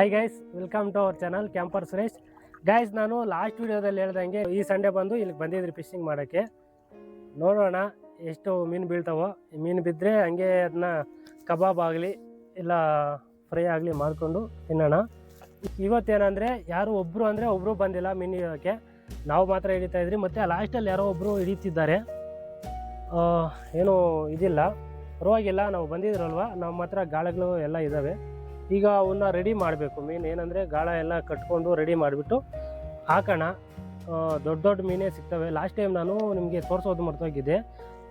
Hi guys, welcome to our channel camper Suresh. Guys, ನಾನು last ವಿಡಿಯೋದಲ್ಲಿ ಹೇಳ್ದಂಗೆ ಈ ಸಂಡೇ ಬಂದು ಇಲ್ಲಿಗೆ ಬಂದಿದ್ರಿ ಫಿಶಿಂಗ್ ಮಾಡೋಕ್ಕೆ. ನೋಡೋಣ ಎಷ್ಟು ಮೀನು ಬೀಳ್ತಾವೋ. ಮೀನು ಬಿದ್ದರೆ ಹಂಗೆ ಅದನ್ನ ಕಬಾಬ್ ಆಗಲಿ ಇಲ್ಲ ಫ್ರೈ ಆಗಲಿ ಮಾಡಿಕೊಂಡು ತಿನ್ನೋಣ. ಇವತ್ತೇನಂದರೆ ಯಾರು ಒಬ್ಬರು ಬಂದಿಲ್ಲ ಮೀನು ಹಿಡಿಯೋಕ್ಕೆ. ನಾವು ಮಾತ್ರ ಹಿಡಿತಾಯಿದ್ರಿ. ಮತ್ತು ಲಾಸ್ಟಲ್ಲಿ ಯಾರೋ ಒಬ್ಬರು ಹಿಡಿತಿದ್ದಾರೆ. ಏನೂ ಇದಿಲ್ಲ, ಪರವಾಗಿಲ್ಲ. ನಾವು ಬಂದಿದ್ರಲ್ವ, ನಮ್ಮ ಹತ್ರ ಗಾಳಗಳು ಎಲ್ಲ ಇದ್ದಾವೆ. ಈಗ ಅವನ್ನ ರೆಡಿ ಮಾಡಬೇಕು. ಮೀನು ಏನಂದರೆ ಗಾಳ ಎಲ್ಲ ಕಟ್ಕೊಂಡು ರೆಡಿ ಮಾಡಿಬಿಟ್ಟು ಹಾಕೋಣ. ದೊಡ್ಡ ದೊಡ್ಡ ಮೀನೇ ಸಿಗ್ತವೆ. ಲಾಸ್ಟ್ ಟೈಮ್ ನಾನು ನಿಮಗೆ ತೋರಿಸೋದು ಮರ್ತೋಗಿದ್ದೆ.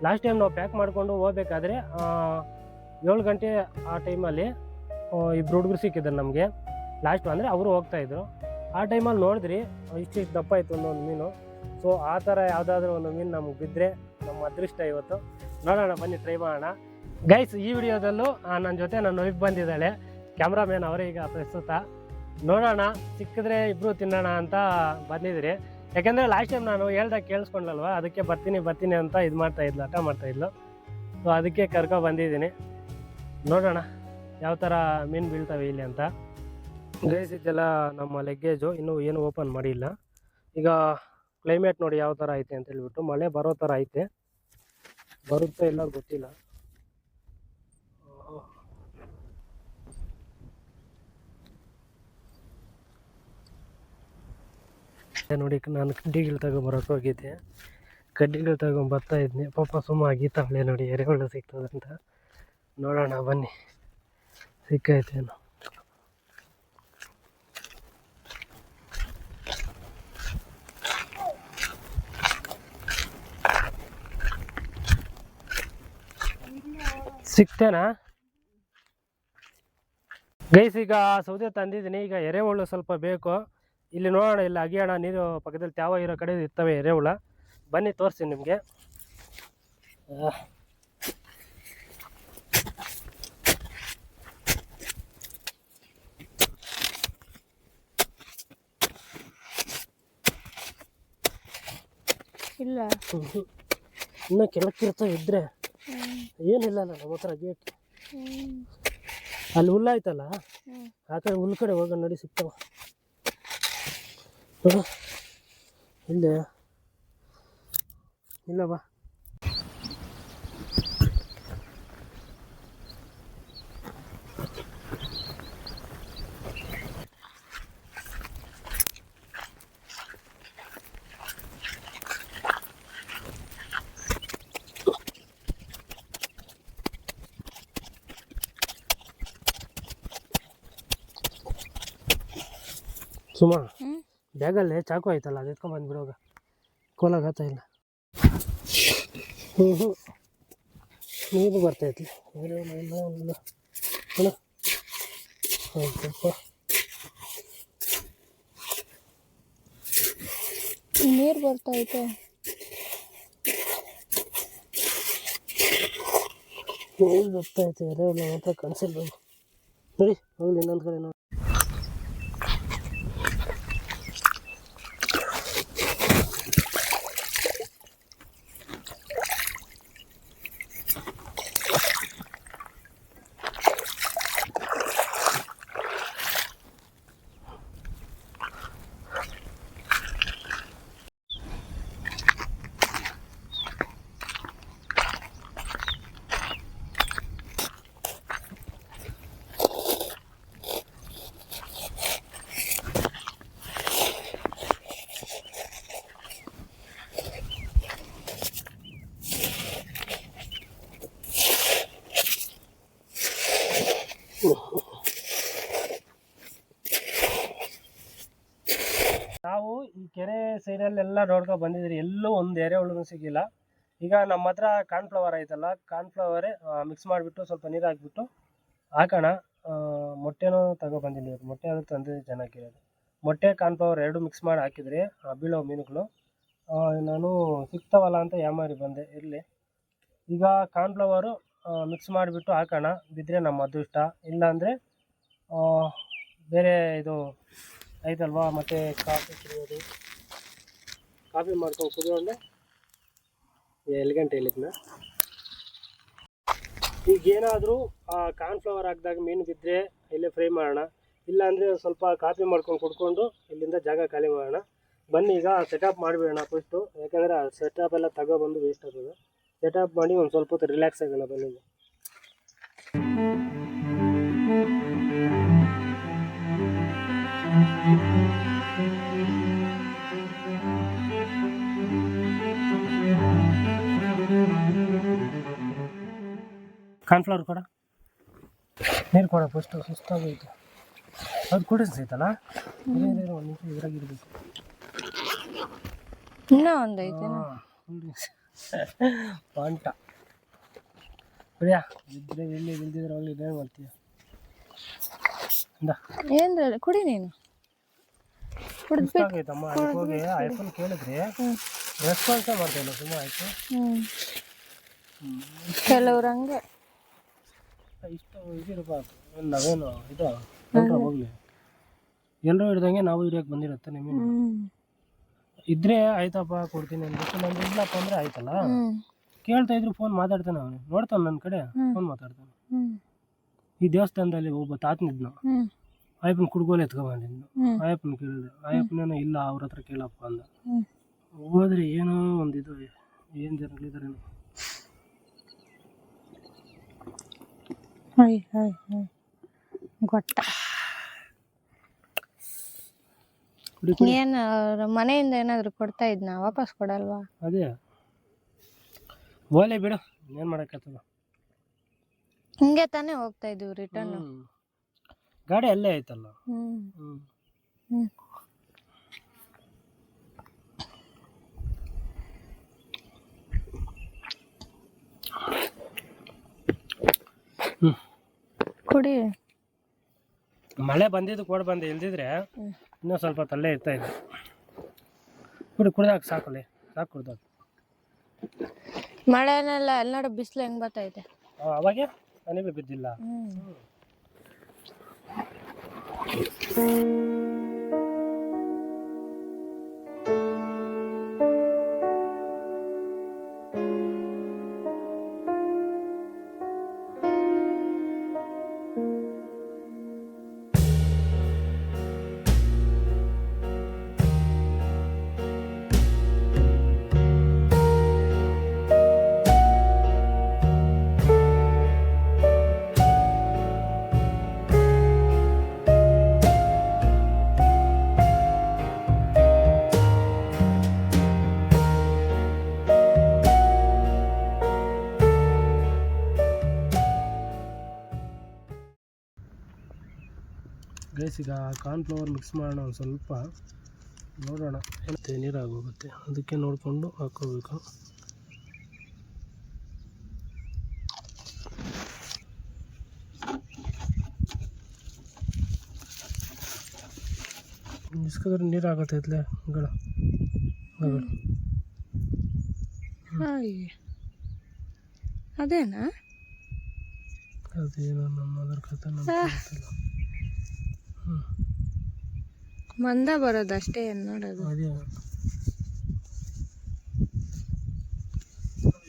ಲಾಸ್ಟ್ ಟೈಮ್ ನಾವು ಪ್ಯಾಕ್ ಮಾಡಿಕೊಂಡು ಹೋಗ್ಬೇಕಾದ್ರೆ 7 ಗಂಟೆ ಆ ಟೈಮಲ್ಲಿ ಇಬ್ಬರು ಹುಡುಗರು ಸಿಕ್ಕಿದ್ರು ನಮಗೆ. ಲಾಸ್ಟ್ ಅಂದರೆ ಅವರು ಹೋಗ್ತಾಯಿದ್ರು. ಆ ಟೈಮಲ್ಲಿ ನೋಡಿದ್ರಿ ಇಷ್ಟಿಷ್ಟು ದಪ್ಪ ಇತ್ತು ಒಂದೊಂದು ಮೀನು. ಸೊ ಆ ಥರ ಯಾವುದಾದ್ರೂ ಒಂದು ಮೀನು ನಮಗೆ ಬಿದ್ದರೆ ನಮ್ಮ ಅದೃಷ್ಟ ಇವತ್ತು. ನೋಡೋಣ, ಬನ್ನಿ ಟ್ರೈ ಮಾಡೋಣ. ಗೈಸ್, ಈ ವಿಡಿಯೋದಲ್ಲೂ ನನ್ನ ಜೊತೆ ನನ್ನ ವೈಫ್ ಬಂದಿದ್ದಾಳೆ. ಕ್ಯಾಮ್ರಾಮ್ಯಾನ್ ಅವರೇ ಈಗ ಪ್ರಸ್ತುತ. ನೋಡೋಣ, ಸಿಕ್ಕಿದ್ರೆ ಇಬ್ಬರು ತಿನ್ನೋಣ ಅಂತ ಬಂದಿದ್ರಿ. ಯಾಕೆಂದರೆ ಲಾಸ್ಟ್ ಟೈಮ್ ನಾನು ಹೇಳ್ದಾಗ ಕೇಳಿಸ್ಕೊಂಡಲ್ವ, ಅದಕ್ಕೆ ಬರ್ತೀನಿ ಅಂತ ಹಠ ಮಾಡ್ತಾಯಿದ್ಲು. ಸೊ ಅದಕ್ಕೆ ಬಂದಿದ್ದೀನಿ. ನೋಡೋಣ ಯಾವ ಥರ ಮೀನು ಬೀಳ್ತವೆ ಇಲ್ಲಿ ಅಂತ. ಗೈಸ್, ಇದೆಲ್ಲ ನಮ್ಮ ಲೆಗ್ಗೇಜು, ಇನ್ನೂ ಏನು ಓಪನ್ ಮಾಡಿಲ್ಲ. ಈಗ ಕ್ಲೈಮೇಟ್ ನೋಡಿ ಯಾವ ಥರ ಐತೆ ಅಂತ ಹೇಳ್ಬಿಟ್ಟು. ಮಳೆ ಬರೋ ಥರ ಐತೆ, ಬರುತ್ತೋ ಇಲ್ಲ ಗೊತ್ತಿಲ್ಲ. ನೋಡಿ, ನಾನು ಕಡ್ಡಿಗಳು ತಗೊಂಬರೋಕೆ ಹೋಗಿದ್ದೆ. ಕಡ್ಡಿಗಳು ತಗೊಂಬರ್ತಾ ಇದ್ನಿ. ಪಾಪ ಸುಮ್ಮ ಆಗೀತಾವಳೆ ನೋಡಿ, ಎರೆಹುಳು ಸಿಗ್ತದಂತ. ನೋಡೋಣ ಬನ್ನಿ, ಸಿಕ್ಕೈತೇನು. ಸಿಕ್ತೇನಾ ಗೈಸ್? ಈಗ ಸೌದೆ ತಂದಿದ್ದೀನಿ. ಈಗ ಎರೆಹುಳು ಸ್ವಲ್ಪ ಬೇಕು. ಇಲ್ಲಿ ನೋಡೋಣ, ಇಲ್ಲಿ ಅಗಿಯೋಣ. ನೀರು ಪಕ್ಕದಲ್ಲಿ ತ್ಯಾವ ಇರೋ ಕಡೆ ಇರ್ತವೆ ಎರೆಹುಳ. ಬನ್ನಿ ತೋರಿಸ್ತೀನಿ ನಿಮಗೆ. ಇಲ್ಲ, ಇನ್ನೂ ಕೆಳಕ್ಕಿರ್ತವೆ ಇದ್ರೆ ಏನಿಲ್ಲ. ನಮ್ಮ ಹತ್ರ ಅಗಿಯೋಕ್ಕೆ ಅಲ್ಲಿ ಹುಲ್ಲಾಯ್ತಲ್ಲ, ಆ ಕಡೆ ಹುಲ್ ಕಡೆ ಹೋಗೋಣ. ನೋಡಿ, ಸಿಗ್ತಾವ. ಇಲ್ಲೇ ಇಲ್ಲ, ಬಾ. ಸುಮಾ, ಬ್ಯಾಗಲ್ಲೇ ಚಾಕು ಆಯ್ತಲ್ಲ, ಅದು ಎತ್ಕೊಂಡ್ ಬಂದ್ಬಿಡೋಗ. ಕೋಲಾಗತ್ತ ಇಲ್ಲ. ನೀರು ಬರ್ತೈತಿ. ನೀರು ಬರ್ತೈತೆ. ನೀರು ಬರ್ತೈತೆ, ಎರೆಹುಳು ಮಾತ್ರ ಕಾಣಿಸಿಲ್ಲ ನೋಡಿ. ಹೋಗ್ಲಿ ಇನ್ನೊಂದು ಕಡೆ ನೋಡಿ. ನಾವು ಈ ಕೆರೆ ಸೈಡಲ್ಲೆಲ್ಲ ನೋಡ್ಕೊಂಡು ಬಂದಿದ್ರಿ, ಎಲ್ಲೂ ಒಂದು ಎರೆಹುಳು ಸಿಗಿಲ್ಲ. ಈಗ ನಮ್ಮ ಹತ್ರ ಕಾರ್ನ್ಫ್ಲವರ್ ಐತಲ್ಲ, ಕಾರ್ನ್ಫ್ಲವರೇ ಮಿಕ್ಸ್ ಮಾಡಿಬಿಟ್ಟು ಸ್ವಲ್ಪ ನೀರು ಹಾಕ್ಬಿಟ್ಟು ಹಾಕೋಣ. ಮೊಟ್ಟೆನೂ ತಗೊಬಂದಿನಿ. ಮೊಟ್ಟೆ ಆದರೂ ತಂದಿದ್ದು ಚೆನ್ನಾಗಿರೋದು. ಮೊಟ್ಟೆ ಕಾರ್ನ್ಫ್ಲವರ್ ಎರಡು ಮಿಕ್ಸ್ ಮಾಡಿ ಹಾಕಿದ್ರಿ ಬೀಳೋ ಮೀನುಗಳು. ನಾನು ಸಿಗ್ತಾವಲ್ಲ ಅಂತ ಯಾಮಾರಿ ಬಂದೆ. ಇರಲಿ, ಈಗ ಕಾರ್ನ್ಫ್ಲವರು ಮಿಕ್ಸ್ ಮಾಡಿಬಿಟ್ಟು ಹಾಕೋಣ. ಬಿದ್ದರೆ ನಮ್ಮ ಅದೃಷ್ಟ, ಇಲ್ಲಾಂದರೆ ಬೇರೆ ಇದು ಐತಲ್ವಾ. ಮತ್ತು ಕಾಫಿ ಕುಡಿಯೋದು, ಕಾಫಿ ಮಾಡ್ಕೊಂಡು ಕುಡಿಯೋಂಡೆ. ಎಲ್ಲಿ ಗಂಟೆ ಹೇಳಿದ್ನ. ಈಗೇನಾದರೂ ಕಾರ್ನ್ಫ್ಲವರ್ ಹಾಕಿದಾಗ ಮೀನು ಬಿದ್ದರೆ ಇಲ್ಲೇ ಫ್ರೈ ಮಾಡೋಣ. ಇಲ್ಲ ಅಂದರೆ ಸ್ವಲ್ಪ ಕಾಫಿ ಮಾಡ್ಕೊಂಡು ಕುಡ್ಕೊಂಡು ಇಲ್ಲಿಂದ ಜಾಗ ಖಾಲಿ ಮಾಡೋಣ. ಬನ್ನಿ ಈಗ ಸೆಟಪ್ ಮಾಡಿಬಿಡೋಣ ಫಸ್ಟು, ಯಾಕಂದರೆ ಸೆಟಪ್ ಎಲ್ಲ ತಗೊಬಂದು ವೇಸ್ಟ್ ಆಗ್ತದೆ. ಸೆಟಪ್ ಮಾಡಿ ಒಂದು ಸ್ವಲ್ಪ ಹೊತ್ತು ರಿಲ್ಯಾಕ್ಸ್ ಆಗೋಣ ಬನ್ನಿ. ಕಾರ್ನ್ಫ್ಲವರ್ ಕೊಡ, ನೀರು ಕೊಡ ಫಸ್ಟು, ಸುಸ್ತಾಗೈತೆ. ಅದು ಕುಡಿಸ್ತೈತಲ್ಲ, ಒಂದು ನಿಮಿಷ ಇದ್ರಾಗಿರ್ಬೇಕು. ಇನ್ನೂ ಒಂದೈತೆ ಪಾಂಟ ಪ್ರಿಯಾ ಇದ್ರೆ ಎಲ್ಲಿ ಬಿಲ್ದಿದ್ರೆ ಅಲ್ಲಿ ಏನು ಮಾಡ್ತೀಯ? ಏನ್ರ ಕುಡಿ ನೀನು. ಕುಡಿಸ್ಬೇಕಾಗೈತಮ್ಮ. ಅದಕ್ಕೆ ಹೋಗಿ ಐಫೋನ್ ಕೇಳಿದ್ರೆ ರೆಸ್ಪಾನ್ಸೇ ಮಾಡ್ತಾಯಿಲ್ಲ, ಸುಮ್ಮನೆ ಆಯಿತು. ಕೆಲವ್ರು ಹಂಗೆ ಇಷ್ಟು ಇದಿರಬಾರ್ದು. ನಾವೇನು ಇದು ಹೋಗ್ಲಿ, ಎಲ್ಲರೂ ಹಿಡ್ದಂಗೆ ನಾವು ಹಿಡಿಯೋಕೆ ಬಂದಿರುತ್ತೆ. ನಿಮಗೆ ಇದ್ರೆ ಆಯ್ತಪ್ಪ ಕೊಡ್ತೀನಿ ಅಂದ್ಬಿಟ್ಟು, ನಮ್ದು ಇಲ್ಲಪ್ಪ ಅಂದರೆ ಆಯ್ತಲ್ಲ. ಕೇಳ್ತಾ ಇದ್ರು ಫೋನ್ ಮಾತಾಡ್ತಾನೆ, ಅವನು ನೋಡ್ತಾನೆ ನನ್ನ ಕಡೆ, ಫೋನ್ ಮಾತಾಡ್ತಾನೆ. ಈ ದೇವಸ್ಥಾನದಲ್ಲಿ ಒಬ್ಬ ತಾತನಿದ್ನು, ಆಯಪ್ಪನ ಕುಡ್ಗೋಲೆ ಎತ್ಕೊಂಬಂದಿದ್ನು. ಆಯಪ್ಪನ ಕೇಳಿದೆ, ಆಯಪ್ಪನೇನೋ ಇಲ್ಲ ಅವ್ರ ಹತ್ರ ಕೇಳಪ್ಪ ಅಂದ. ಹೋದ್ರೆ ಏನೋ ಒಂದು ಇದು ಏನು ಜನಗಳಿದ್ದಾರೆ ಗೊತ್ತ. ಏನು ಮನೆಯಿಂದ ಏನಾದ್ರು ಕೊಡ್ತಾ ಇದ್ನ, ವಾಪಸ್ ಕೊಡಲ್ವಾ? ಅದೇ ಓಲೆ ಬಿಡು, ಏನು ಮಾಡೋಕ್ಕಾಗ್ತದ. ಹಿಂಗೆ ತಾನೇ ಹೋಗ್ತಾ ಇದೀವಿ ರಿಟರ್ನ್. ಗಾಡಿ ಅಲ್ಲೇ ಐತಲ್ಲ. ಕುಡಿ. ಮಳೆ ಬಂದಿದ್ದು ಕೊಡ್ ಬಂದೆ, ಇಲ್ದಿದ್ರೆ ಇನ್ನೂ ಸ್ವಲ್ಪ ತಲ್ಲೇ ಇರ್ತಾ ಇದೆ. ಕುಡ್ದಾಕ ಸಾಕಲ್ಲಿ, ಸಾಕು ಕುಡ್ದಾಗ. ಮಳೆನೆಲ್ಲ ಎಲ್ಲ ನೋಡು, ಬಿಸಿಲು ಹೆಂಗ್ ಬರ್ತೈತೆ. ಅವಾಗೆ ಹನಿ ಬಿದ್ದಿಲ್ಲ. ಗೈಸ್, ಈಗ ಕಾರ್ನ್ಫ್ಲವರ್ ಮಿಕ್ಸ್ ಮಾಡೋಣ ಒಂದು ಸ್ವಲ್ಪ, ನೋಡೋಣ ಏನತ್ತೆ ನೀರಾಗೋಗುತ್ತೆ. ಅದಕ್ಕೆ ನೋಡಿಕೊಂಡು ಹಾಕೋಬೇಕು. ಇಸ್ಕಿದ್ರೆ ನೀರಾಗುತ್ತೆ ಇತ್ಲೆ ಗಳ. ಅದೇನಾ? ಅದೇನೋ ನಮ್ಮ ಅದರ ಕಥೆ ನಮ್ಗೆ ಗೊತ್ತಿಲ್ಲ. ಮಂದ ಬರೋದು ಅಷ್ಟೇ ನೋಡೋದು. ಅದೇ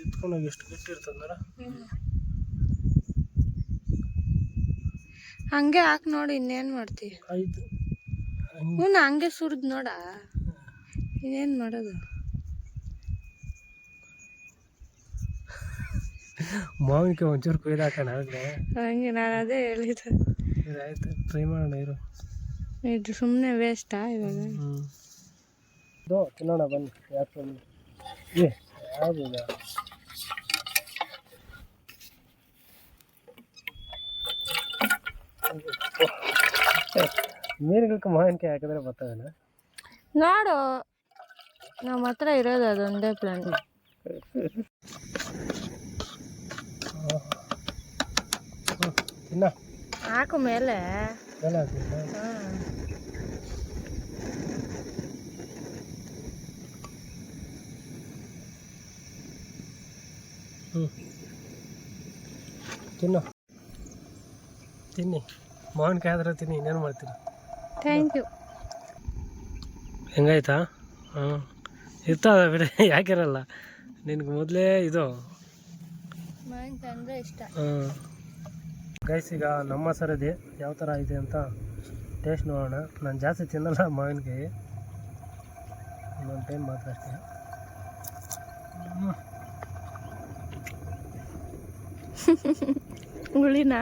ಎತ್ಕೊಂಡೋಗಿ ಎಷ್ಟು ಗಟ್ಟಿ ಇರ್ತಂದ್ರ. ಹಂಗೆ ಹಾಕಿ ನೋಡಿ, ಇನ್ನೇನು ಮಾಡ್ತೀವಿ. ಆಯ್ತು, ಹಂಗೆ ಸುರಿದ್ ನೋಡ, ಇನ್ನೇನು ಮಾಡೋದು. ಮಾವಿನಕಾಯಿ ಒಂಚೂರು ಕೊಯ್ದು ಹಾಕೋಣ. ಹಂಗೆ ನಾನು ಅದೇ ಹೇಳಿದ್ದು. ಆಯ್ತು, ಟ್ರೈ ಮಾಡೋಣ ಇರು. ಇದು ಸುಮ್ಮನೆ ವೇಸ್ಟಾ ಇವಾಗ? ಇದು ತಿನ್ನೋಣ ಬನ್ನಿ. ಯಾಕೆ ಯಾವುದು ಮೀನುಗಳಿಗೆ ಮಾವಿನಕಾಯಿ ಹಾಕಿದ್ರೆ ಬರ್ತಾವೇನ? ನೋಡು, ನಮ್ಮ ಹತ್ರ ಇರೋದು ಅದೊಂದೇ ಪ್ಲಾನ್. ತಿನ್ನ ಹಾಕು ಮೇಲೆ. ತಿನ್ನು, ತಿನ್ನಿ. ಮಾವಿನಕಾಯಿ ಆದ್ರೆ ತಿನ್ನಿ, ಇನ್ನೇನು ಮಾಡ್ತೀರಿ. Thank you. ಹೆಂಗಾಯ್ತಾ? ಹಾಂ, ಇರ್ತದ ಬಿಡಿ, ಯಾಕಿರಲ್ಲ. ನಿನ್ಗೆ ಮೊದಲೇ ಇದು ಅಂದರೆ ಇಷ್ಟ. ಹಾಂ ಗೈಸ್, ಈಗ ನಮ್ಮ ಸರದಿ ಯಾವ ಥರ ಇದೆ ಅಂತ ಟೇಸ್ಟ್ ನೋಡೋಣ. ನಾನು ಜಾಸ್ತಿ ತಿನ್ನಲ್ಲ ಮಾವಿನಕಾಯಿ, ಇನ್ನೊಂದು ಟೈಮ್ ಮಾತ್ರ ಅಷ್ಟೇ. ಹುಳಿನ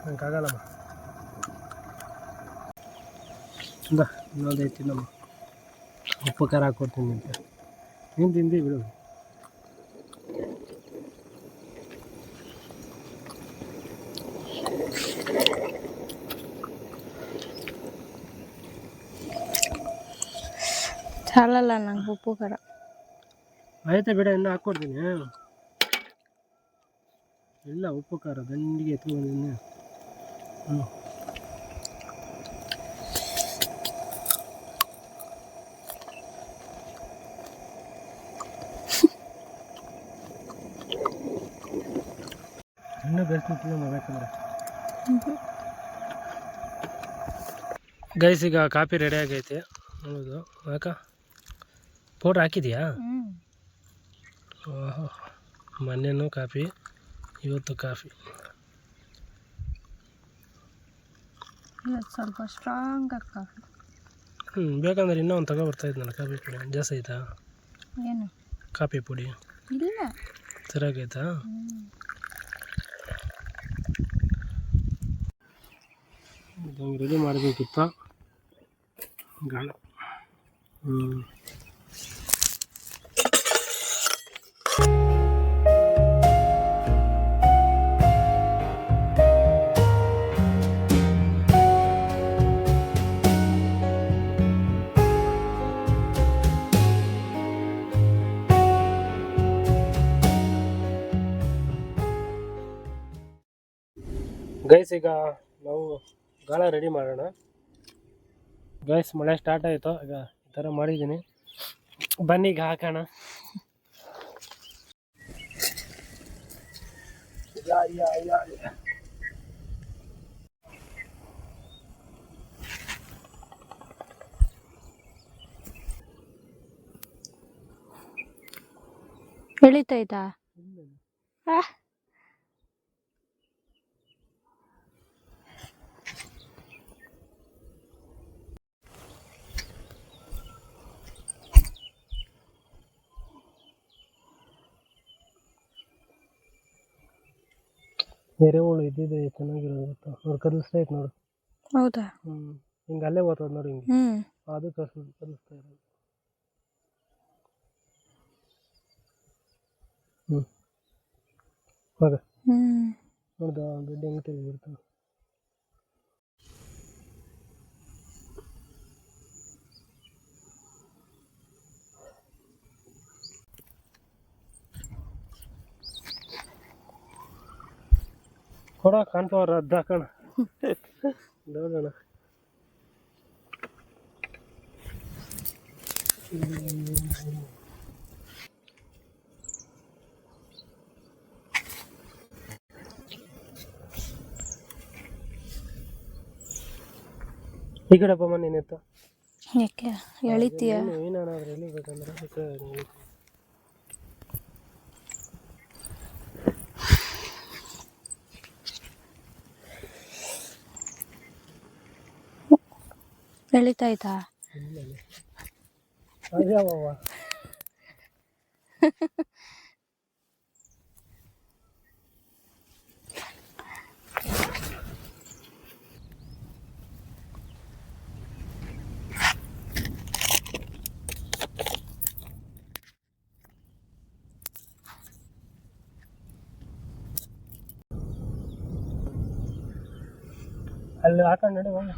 ನಂಗಾಗಲ್ಲಮ್ಮ. ಇಂದ ಇನ್ನೊಂದು ಐತಿ ನಮ್ಮ ಉಪ್ಪು ಖಾರ ಹಾಕ್ಕೊಡ್ತೀನಿ ಅಂತ ನೀನು ತಿಂದು ಬಿಡು. ಸಾಲಲ್ಲ ನಂಗೆ ಉಪ್ಪು ಖಾರ. ಆಯ್ತಾ ಬಿಡ, ಇನ್ನು ಹಾಕ್ಕೊಡ್ತೀನಿ. ಇಲ್ಲ ಉಪ್ಪು ಖಾರ ದಂಡಿಗೆ ಎತ್ಕೊಂಡಿದ್ದೀನಿ. ಹ್ಞೂ ಇನ್ನೂ ಬೆಳೆಸ್ತಿಲ್ಲ ಮಾಡ್ಬೇಕಂದ್ರೆ. ಗೈಸ್ ಈಗ ಕಾಫಿ ರೆಡಿ ಆಗೈತೆ. ಹೌದು ಯಾಕ ಪೌಡ್ರ್ ಹಾಕಿದೆಯಾ? ಓಹೋ, ಮೊನ್ನೆನೂ ಕಾಫಿ, ಇವತ್ತು ಕಾಫಿ. ಸ್ವಲ್ಪ ಸ್ಟ್ರಾಂಗ್ ಆಗಿ ಕಾಫಿ. ಬೇಕಂದ್ರೆ ಇನ್ನೂ ಒಂದು ತಗೊಬರ್ತಾಯಿದ್ದು ನಾನು. ಕಾಫಿ ಪುಡಿ ಜಾಸ್ತಿ ಆಯ್ತಾ? ಏನು ಕಾಫಿ ಪುಡಿ ಇಲ್ಲ ಸರಿಯಾಗೈತಾ? ಇದಂಗೆ ರೆಡಿ ಮಾಡಬೇಕಿತ್ತು ಗಾಳ. ಗೈಸ್ ಈಗ ನಾವು ಗಾಳ ರೆಡಿ ಮಾಡೋಣ. ಗೈಸ್ ಮಳೆ ಸ್ಟಾರ್ಟ್ ಆಯಿತು. ಈಗ ಈ ಥರ ಮಾಡಿದ್ದೀನಿ, ಬನ್ನಿ ಈಗ ಹಾಕೋಣ. ಎಳಿತೈತಾ? ಎರೆಹುಳು ಇದ್ದಿದ್ರೆ ಚೆನ್ನಾಗಿರೋದು ಗೊತ್ತಾ. ಅವ್ರು ಕಲಿಸ್ತಾ ಇತ್ತು ನೋಡು. ಹೌದಾ? ಹಿಂಗೆ ಅಲ್ಲೇ ಓದ್ತದ ನೋಡಿ, ಹಿಂಗೆ ಅದು ಕಲಿಸ್ತಾ ಇರೋದು. ಹೋಗ ನೋಡ್ದ ದುಡ್ಡು ಹೆಂಗೆ ತೆಗೆದಿರ್ತಾವೆ. ಕೊಡ ಕಾನ್ಫ್ಲವರ್ ಅರ್ಧ ಹಾಕೋಣ, ನೋಡೋಣ. ಈ ಕಡೆ ಬಮ್ಮ ನೀನೆತ್ತ. ಯಾಕೆ ಎಳಿತೀಯ? ಏನಾದ್ರೂ ಎಳಿಬೇಕಂದ್ರೆ ಎಳಿತಾಯ್ತಾ? ಅದ್ಯಾವವ್ವ? ಅಲ್ಲಿ ಹಾಕೊಂಡು ನಡಿ ಹೋಗಿ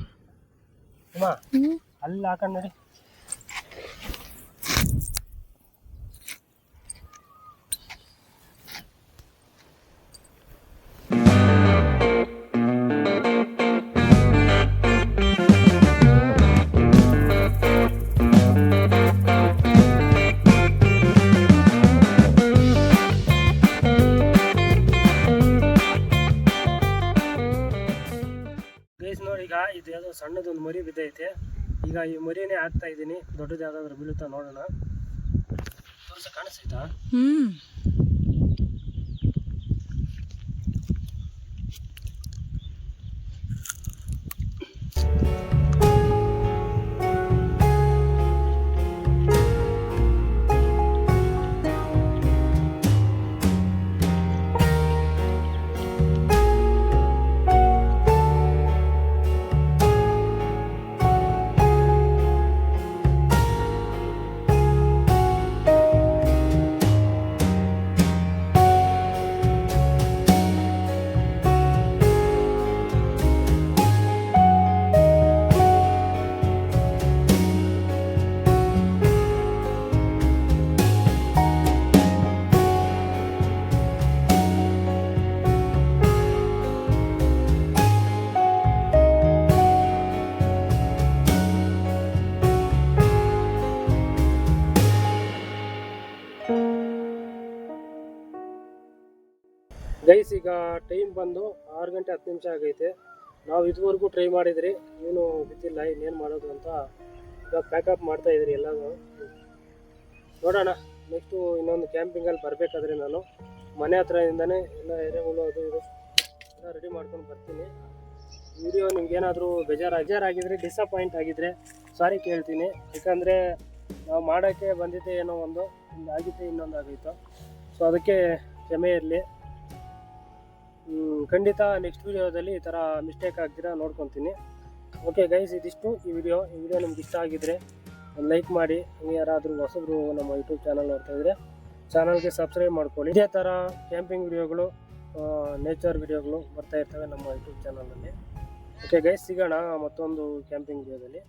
ಅಮ್ಮ, ಅಲ್ಲಿ ಹಾಕೊಂಡು ನಡಿ. ನೋಡಿ ಈಗ ಇದು ಯಾವುದೋ ಸಣ್ಣದೊಂದು ಮರಿ ಬಿದ್ದೈತೆ. ಈಗ ಈ ಮರಿನೇ ಹಾಕ್ತಾ ಇದ್ದೀನಿ. ದೊಡ್ಡದು ಯಾವ್ದಾದ್ರು ಬೀಳುತ್ತಾ ನೋಡೋಣ. ತೋರ್ಸ ಕಾಣಿಸ್ತೈತಾ? ಗೈಸ್ ಈಗ ಟೈಮ್ ಬಂದು 6 ಗಂಟೆ 10 ನಿಮಿಷ ಆಗೈತೆ. ನಾವು ಇದುವರೆಗೂ ಟ್ರೈ ಮಾಡಿದ್ರಿ, ಏನು ಬಿದ್ದಿಲ್ಲ. ಇನ್ನೇನು ಮಾಡೋದು ಅಂತ ಈಗ ಪ್ಯಾಕಪ್ ಮಾಡ್ತಾ ಇದ್ರಿ ಎಲ್ಲನೂ. ನೋಡೋಣ ನೆಕ್ಸ್ಟು ಇನ್ನೊಂದು ಕ್ಯಾಂಪಿಂಗಲ್ಲಿ ಬರಬೇಕಾದ್ರೆ ನಾನು ಮನೆ ಹತ್ರದಿಂದನೇ ಎಲ್ಲ ಎರೆಹುಳು ಅದು ಇದು ಎಲ್ಲ ರೆಡಿ ಮಾಡ್ಕೊಂಡು ಬರ್ತೀನಿ. ವಿಡಿಯೋ ನಿಮ್ಗೇನಾದರೂ ಬೇಜಾರಾಗಿದ್ರೆ, ಡಿಸಪಾಯಿಂಟ್ ಆಗಿದ್ರೆ ಸಾರಿ ಕೇಳ್ತೀನಿ. ಯಾಕಂದರೆ ನಾವು ಮಾಡೋಕ್ಕೆ ಬಂದಿದ್ದೆ ಏನೋ ಒಂದು ಆಗಿದ್ದೆ ಇನ್ನೊಂದು ಆಗೈತು. ಸೊ ಅದಕ್ಕೆ ಕ್ಷಮೆ ಇರಲಿ. ಖಂಡಿತ ನೆಕ್ಸ್ಟ್ ವೀಡಿಯೋದಲ್ಲಿ ಈ ಥರ ಮಿಸ್ಟೇಕ್ ಆಗ್ದಿರ ನೋಡ್ಕೊತೀನಿ. ಓಕೆ ಗೈಸ್, ಇದಿಷ್ಟು ಈ ವಿಡಿಯೋ ನಿಮ್ಗೆ ಇಷ್ಟ ಆಗಿದ್ರೆ ಒಂದು ಲೈಕ್ ಮಾಡಿ. ಹಂಗೆ ಯಾರಾದರೂ ಹೊಸಬ್ರು ನಮ್ಮ ಯೂಟ್ಯೂಬ್ ಚಾನಲ್ ನೋಡ್ತಾ ಇದ್ದರೆ ಚಾನಲ್ಗೆ ಸಬ್ಸ್ಕ್ರೈಬ್ ಮಾಡ್ಕೊಳ್ಳಿ. ಇದೇ ಥರ ಕ್ಯಾಂಪಿಂಗ್ ವಿಡಿಯೋಗಳು, ನೇಚರ್ ವಿಡಿಯೋಗಳು ಬರ್ತಾ ಇರ್ತವೆ ನಮ್ಮ ಯೂಟ್ಯೂಬ್ ಚಾನಲಲ್ಲಿ. ಓಕೆ ಗೈಸ್, ಸಿಗೋಣ ಮತ್ತೊಂದು ಕ್ಯಾಂಪಿಂಗ್ ವಿಡಿಯೋದಲ್ಲಿ.